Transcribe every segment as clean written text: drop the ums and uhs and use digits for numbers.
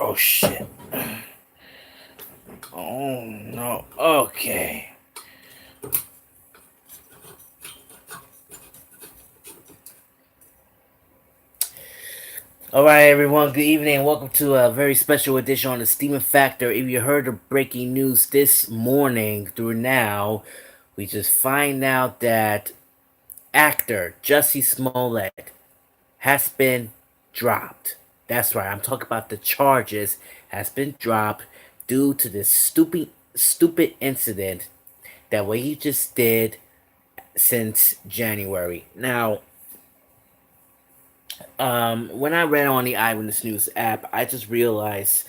Oh shit. Oh no. Okay. All right, everyone. Good evening. Welcome to a very special edition on the Steven Factor. If you heard the breaking news this morning through now, we just find out that actor Jussie Smollett has been dropped. That's right. I'm talking about the charges has been dropped due to this stupid incident that what he just did since January. Now, when I read on the Eyewitness News app, I just realized,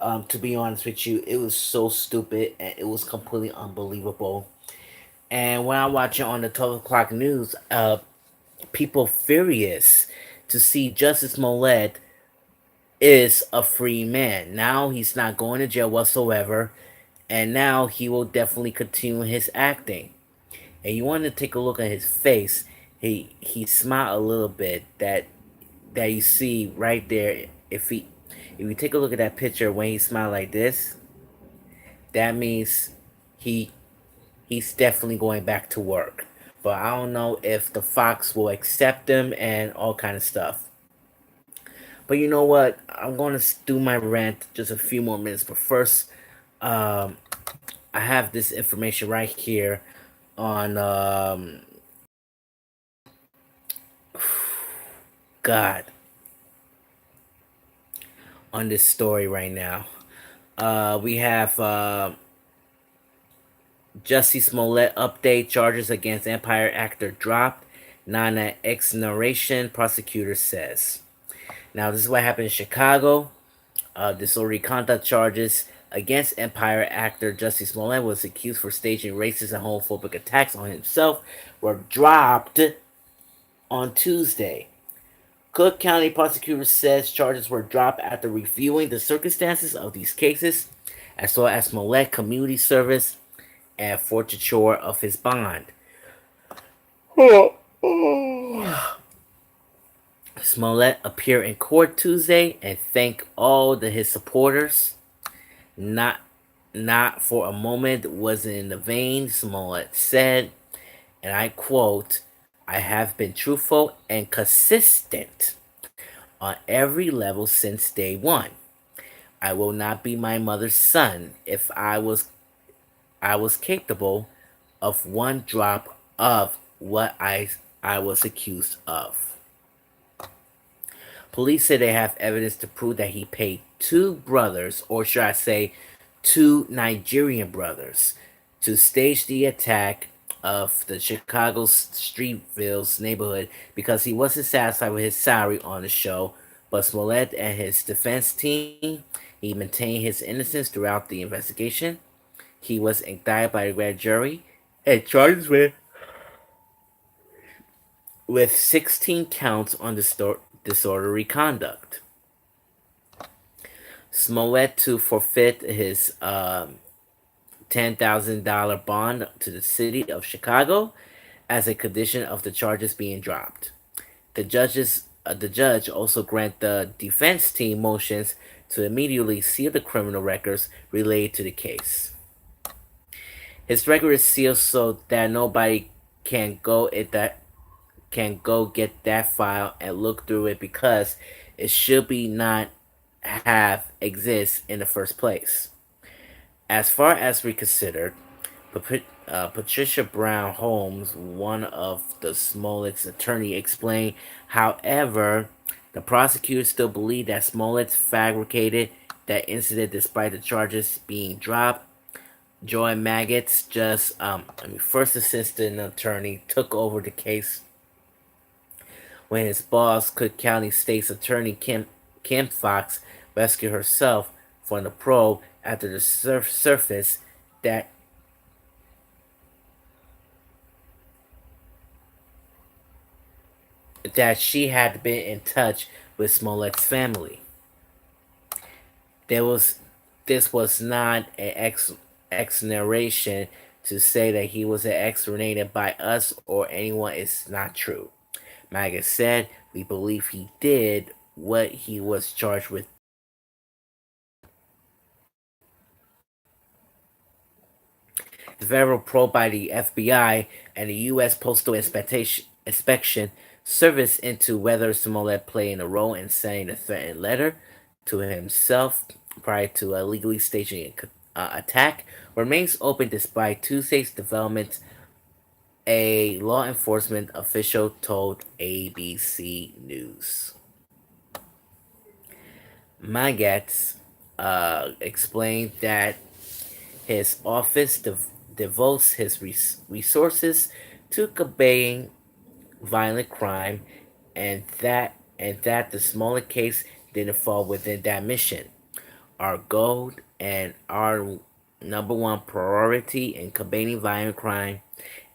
to be honest with you, it was so stupid and it was completely unbelievable. And when I watch it on the 12 o'clock news, people furious to see Justice Smollett is a free man. Now he's not going to jail whatsoever, and now he will definitely continue his acting. And you want to take a look at his face. He smiled a little bit. That you see right there. If you take a look at that picture when he smiled like this, that means he he's definitely going back to work. But I don't know if the Fox will accept him and all kind of stuff. But you know what? I'm going to do my rant just a few more minutes. But first, um, I have this information right here on God on this story right now. We have Jussie Smollett update charges against Empire actor dropped. Nana exoneration, prosecutor says. Now, this is what happened in Chicago. Disorderly conduct charges against Empire actor Jussie Smollett was accused for staging racist and homophobic attacks on himself were dropped on Tuesday. Cook County prosecutor says charges were dropped after reviewing the circumstances of these cases, as well as Smollett community service and forfeiture of his bond. Smollett appeared in court Tuesday and thanked all his supporters. Not not for a moment was it in the vein, Smollett said, and I quote, I have been truthful and consistent on every level since day one. I will not be my mother's son if I was capable of one drop of what I was accused of. Police say they have evidence to prove that he paid two brothers, or should I say, two Nigerian brothers, to stage the attack of the Chicago Streetville's neighborhood because he wasn't satisfied with his salary on the show. But Smollett and his defense team, he maintained his innocence throughout the investigation. He was indicted by the grand jury and charged with 16 counts on disorderly conduct. Smollett to forfeit his $10,000 bond to the city of Chicago as a condition of the charges being dropped. The judge also granted the defense team motions to immediately seal the criminal records related to the case. His record is sealed so that nobody can go at that can go get that file and look through it because it should be not have exist in the first place. As far as we considered, Patricia Brown Holmes, one of the Smollett's attorney, explained. However, the prosecutors still believe that Smollett fabricated that incident despite the charges being dropped. Joy Maggots, first assistant attorney, took over the case when his boss, Cook County State's Attorney Kim Fox, rescued herself from the probe after the surface that she had been in touch with Smollett's family. There was this was not an exoneration to say that he was exonerated by us or anyone is not true. Maggot said, we believe he did what he was charged with The federal probe by the FBI and the U.S. Postal Inspection Service into whether Smollett played a role in sending a threatened letter to himself prior to illegally staging an attack remains open despite Tuesday's development, a law enforcement official told ABC News. Magats explained that his office devotes his resources to combating violent crime, and that the Smollett case didn't fall within that mission. Our goal and our number one priority in combating violent crime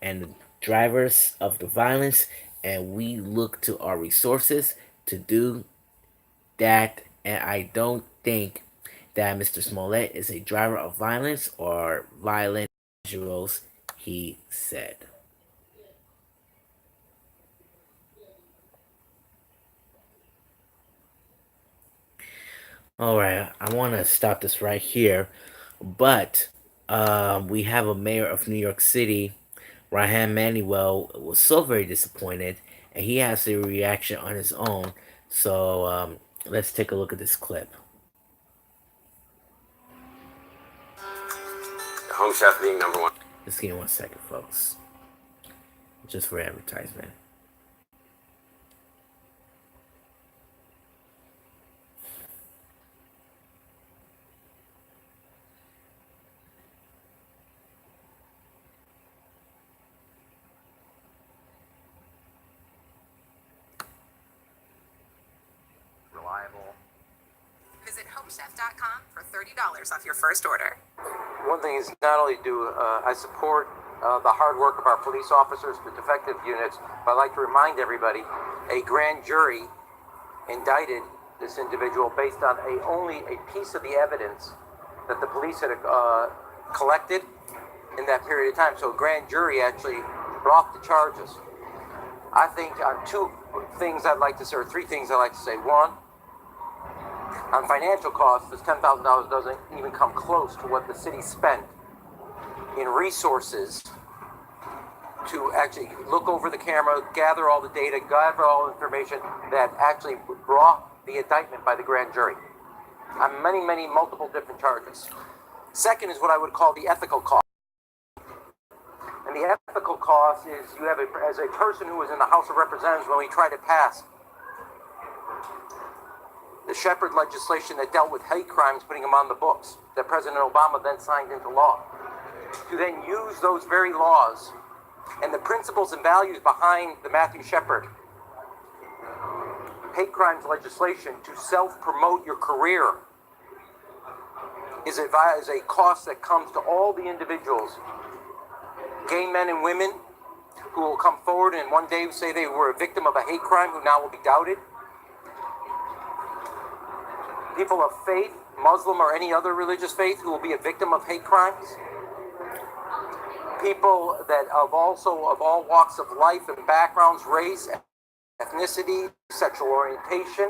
and the drivers of the violence, and we look to our resources to do that. And I don't think that Mr. Smollett is a driver of violence or violent individuals, he said. All right, I want to stop this right here, but we have a mayor of New York City, Rahm Manuel, was so very disappointed, and he has a reaction on his own. So let's take a look at this clip. Home Chef being number one. Just give me 1 second, folks. Just for advertisement. Reliable. Visit homechef.com for $30 off your first order. One thing is, not only do I support the hard work of our police officers, the defective units, but I'd like to remind everybody, a grand jury indicted this individual based on only a piece of the evidence that the police had collected in that period of time. So a grand jury actually brought the charges. I think on two things I'd like to say, or three things I'd like to say. One, on financial costs, this $10,000 doesn't even come close to what the city spent in resources to actually look over the camera, gather all the data, gather all the information that actually brought the indictment by the grand jury on many, multiple different charges. Second is what I would call the ethical cost. And the ethical cost is you have, as a person who was in the House of Representatives when we tried to pass the Shepard legislation that dealt with hate crimes, putting them on the books, that President Obama then signed into law, to then use those very laws and the principles and values behind the Matthew Shepard hate crimes legislation to self-promote your career is a cost that comes to all the individuals, gay men and women, who will come forward and one day say they were a victim of a hate crime, who now will be doubted. People of faith, Muslim or any other religious faith, who will be a victim of hate crimes. People that of all walks of life and backgrounds, race, ethnicity, sexual orientation.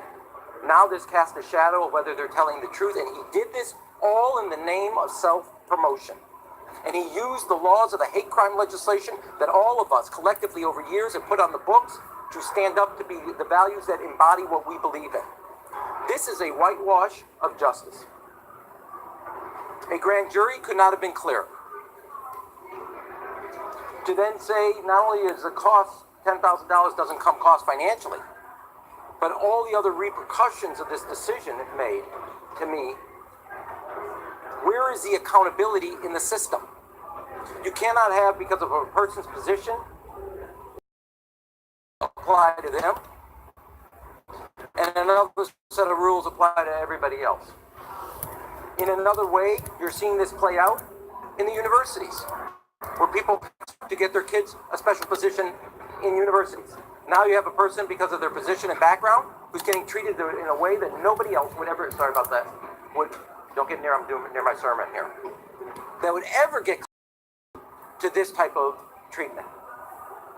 Now this casts a shadow of whether they're telling the truth, and he did this all in the name of self-promotion. And he used the laws of the hate crime legislation that all of us collectively over years have put on the books to stand up to be the values that embody what we believe in. This is a whitewash of justice. A grand jury could not have been clearer. To then say not only is the cost $10,000 doesn't come cost financially, but all the other repercussions of this decision it made, to me, where is the accountability in the system? You cannot have, because of a person's position, apply to them, and another set of rules apply to everybody else. In another way, you're seeing this play out in the universities, where people have to get their kids a special position in universities. Now you have a person, because of their position and background, who's getting treated in a way that nobody else would ever, sorry about that, don't get near, I'm doing near my sermon here, that would ever get to this type of treatment.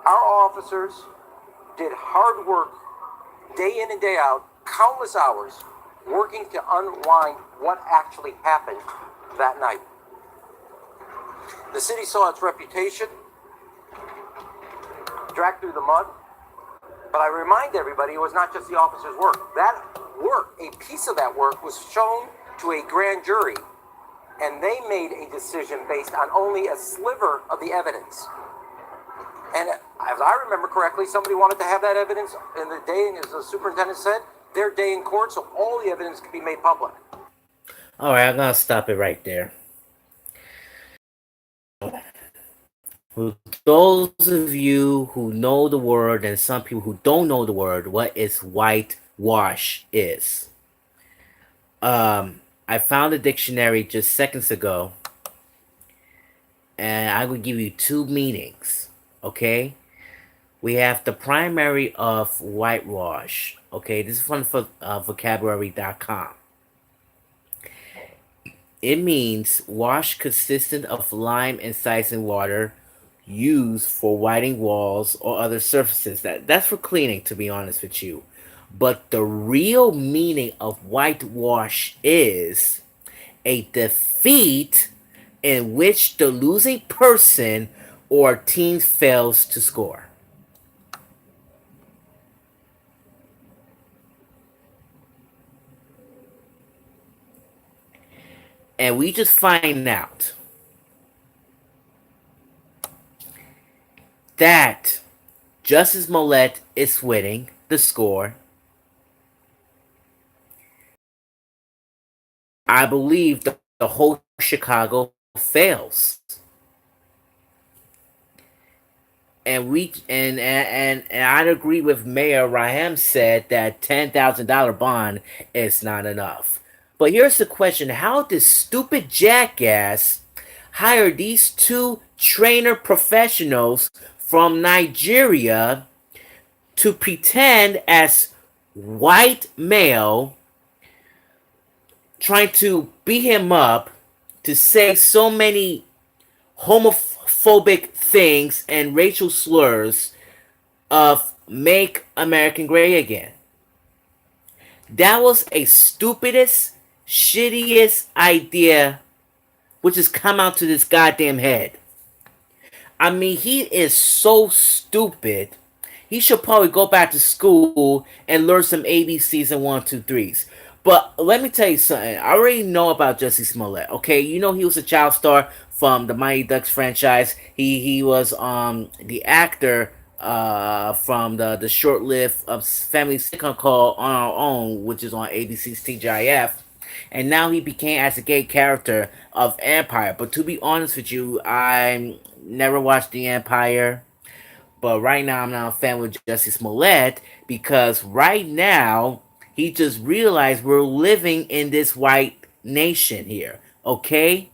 Our officers did hard work, day in and day out, countless hours, working to unwind what actually happened that night. The city saw its reputation dragged through the mud, but I remind everybody it was not just the officers' work. That work, a piece of that work, was shown to a grand jury, and they made a decision based on only a sliver of the evidence. And as I remember correctly, somebody wanted to have that evidence in the day, and as the superintendent said, their day in court, so all the evidence could be made public. All right, I'm gonna stop it right there. For those of you who know the word and some people who don't know the word, what is whitewash is. I found a dictionary just seconds ago, and I will give you two meanings. Okay, we have the primary of whitewash. Okay, this is from vocabulary.com. It means wash consistent of lime and size water used for whitening walls or other surfaces. That's for cleaning, to be honest with you. But the real meaning of whitewash is a defeat in which the losing person or team fails to score. And we just find out that Justice Smollett is winning the score. I believe the whole Chicago fails. And I'd agree with Mayor Raham said that $10,000 bond is not enough. But here's the question: how did stupid jackass hire these two trainer professionals from Nigeria to pretend as white male, trying to beat him up, to say so many homophobic things and racial slurs of make American great again? That was a stupidest, shittiest idea which has come out to this goddamn head. I mean, he is so stupid. He should probably go back to school and learn some ABCs and 1, 2, 3s. But let me tell you something. I already know about Jesse Smollett. Okay, you know he was a child star from the Mighty Ducks franchise. He was the actor from the short-lived family sitcom called On Our Own, which is on ABC's TGIF. And now he became as a gay character of Empire. But to be honest with you, I never watched The Empire. But right now, I'm not a fan with Jesse Smollett because right now, he just realized we're living in this white nation here. Okay?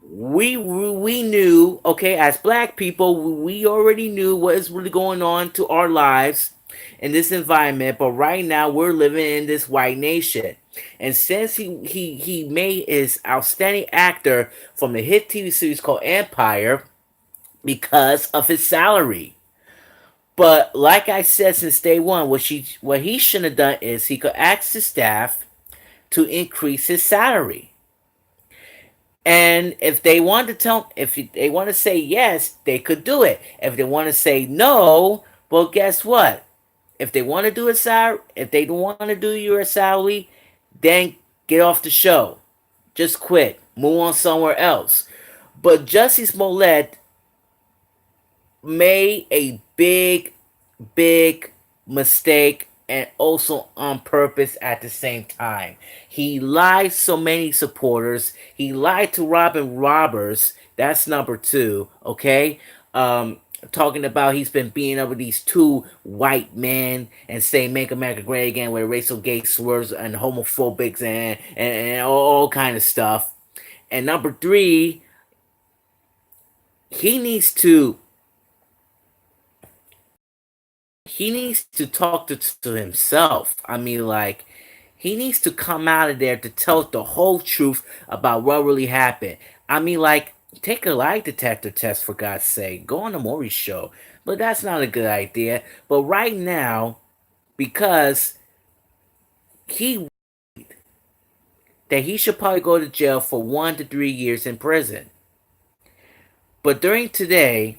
We knew, okay, as black people, we already knew what is really going on to our lives in this environment, but right now we're living in this white nation. And since he made his outstanding actor from the hit TV series called Empire because of his salary. But like I said since day one, what he should have done is he could ask his staff to increase his salary. And if they want to if they want to say yes, they could do it. If they want to say no, well, guess what? If they want to do a salary, if they don't want to do your salary, then get off the show. Just quit. Move on somewhere else. But Justice Smollett made a big mistake, and also on purpose at the same time. He lied so many supporters. He lied to Robin Roberts. That's number two. Okay. Talking about he's been beating up with these two white men and saying "Make America Great Again" with racial gay slurs and homophobics and all kind of stuff. And number three, he needs to talk to himself. I mean, like, he needs to come out of there to tell the whole truth about what really happened. I mean, like, take a lie detector test, for God's sake. Go on the Maury show. But that's not a good idea. But right now, because he that he should probably go to jail for 1 to 3 years in prison. But during today,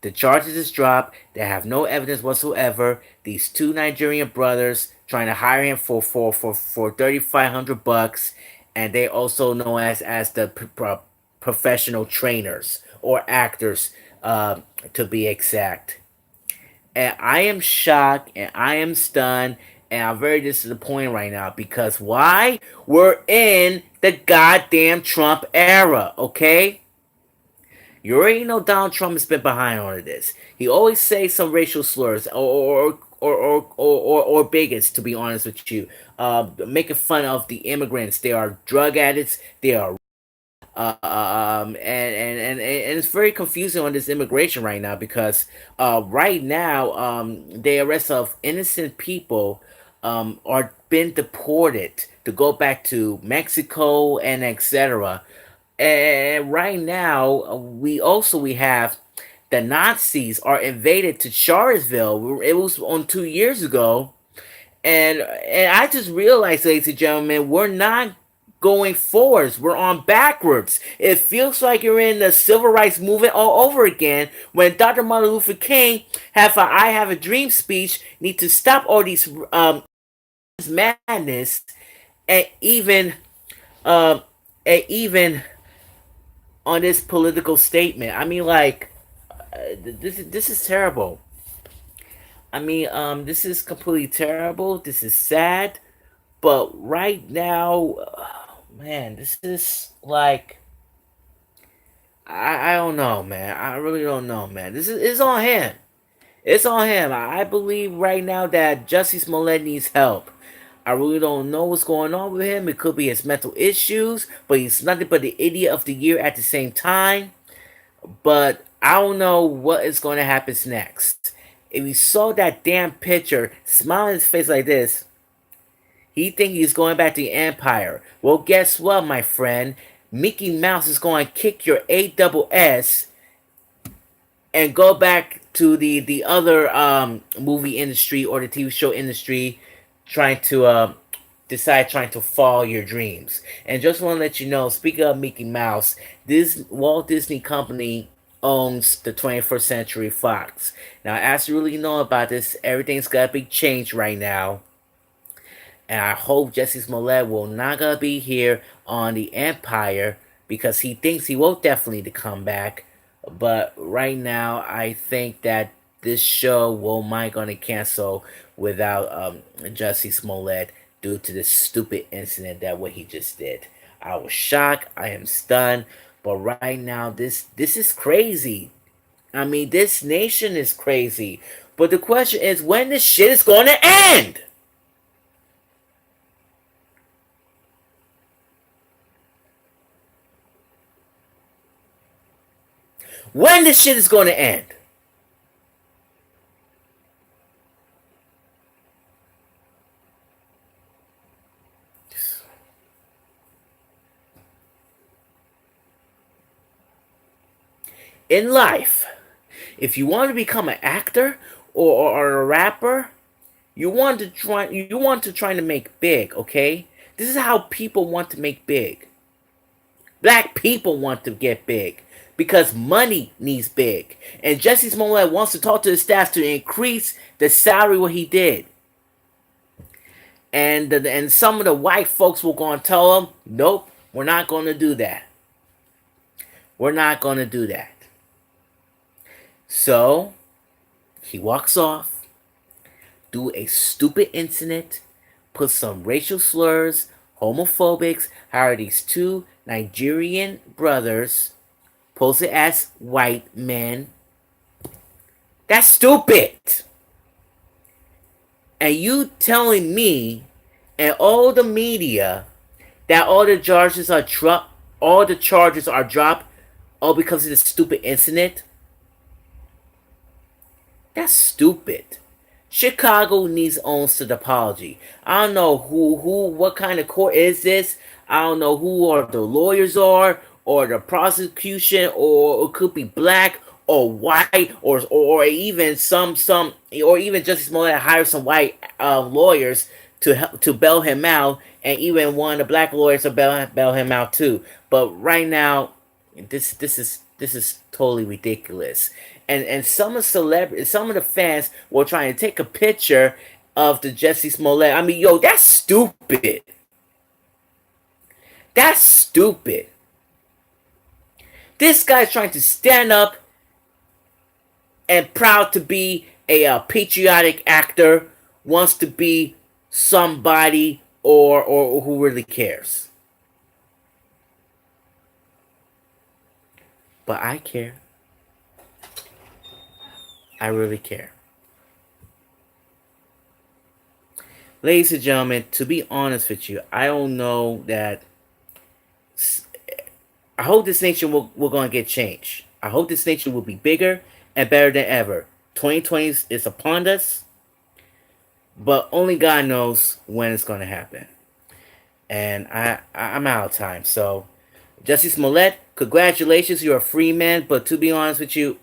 the charges is dropped. They have no evidence whatsoever. These two Nigerian brothers trying to hire him for $3,500, and they also know as the professional trainers or actors, to be exact. And I am shocked and I am stunned and I'm very disappointed right now because why? We're in the goddamn Trump era, okay? You already know Donald Trump has been behind all of this. He always says some racial slurs or bigots, to be honest with you, making fun of the immigrants. They are drug addicts. They are and it's very confusing on this immigration right now because right now the arrest of innocent people are being deported to go back to Mexico and etc. And right now we have the Nazis are invaded to Charlottesville. It was on 2 years ago, and I just realized, ladies and gentlemen, we're not going forwards. We're on backwards. It feels like you're in the civil rights movement all over again. When Dr. Martin Luther King have a "I Have a Dream" speech, need to stop all these madness, and um, even on this political statement. I mean, like this is terrible. I mean, this is completely terrible. This is sad. But right now, man, this is like I don't know, man. I really don't know, man. This is it's on him. It's on him. I believe right now that Jussie Smollett needs help. I really don't know what's going on with him. It could be his mental issues, but he's nothing but the idiot of the year at the same time. But I don't know what is going to happen next. If we saw that damn picture, smiling his face like this, he think he's going back to the Empire. Well, guess what, my friend? Mickey Mouse is going to kick your ASS and go back to the other movie industry or the TV show industry, trying to trying to follow your dreams. And just want to let you know, speaking of Mickey Mouse, this Walt Disney Company owns the 21st Century Fox. Now, as you really know about this, everything's got a big change right now. And I hope Jesse Smollett will not gonna be here on the Empire because he thinks he will definitely to come back. But right now, I think that this show will might gonna cancel without Jesse Smollett due to this stupid incident that what he just did. I was shocked. I am stunned. But right now, this is crazy. I mean, this nation is crazy. But the question is, when this shit is going to end? When this shit is going to end? In life, if you want to become an actor or a rapper, you want to try to make big, okay? This is how people want to make big. Black people want to get big because money needs big. And Jesse Smollett wants to talk to the staff to increase the salary what he did. And some of the white folks will go and tell him, nope, we're not going to do that. We're not going to do that. So he walks off, do a stupid incident, put some racial slurs, homophobics, hire these two Nigerian brothers, pose it as white men. That's stupid. And you telling me and all the media that all the charges are dropped all because of this stupid incident? That's stupid. Chicago needs own to the apology. I don't know what kind of court is this. I don't know who are the lawyers are, or the prosecution, or it could be black or white, or even or even Justice Smollett hire some white lawyers to help to bail him out, and even one of the black lawyers to bail him out too. But right now, this This is totally ridiculous. And some of the fans were trying to take a picture of the Jesse Smollett. I mean, yo, that's stupid. That's stupid. This guy's trying to stand up and proud to be a patriotic actor, wants to be somebody or who really cares. But I care. I really care. Ladies and gentlemen, to be honest with you, I don't know that. I hope this nation will going to get changed. I hope this nation will be bigger and better than ever. 2020 is upon us, but only God knows when it's going to happen. And I'm out of time. So, Jesse Smollett, congratulations, you're a free man. But to be honest with you,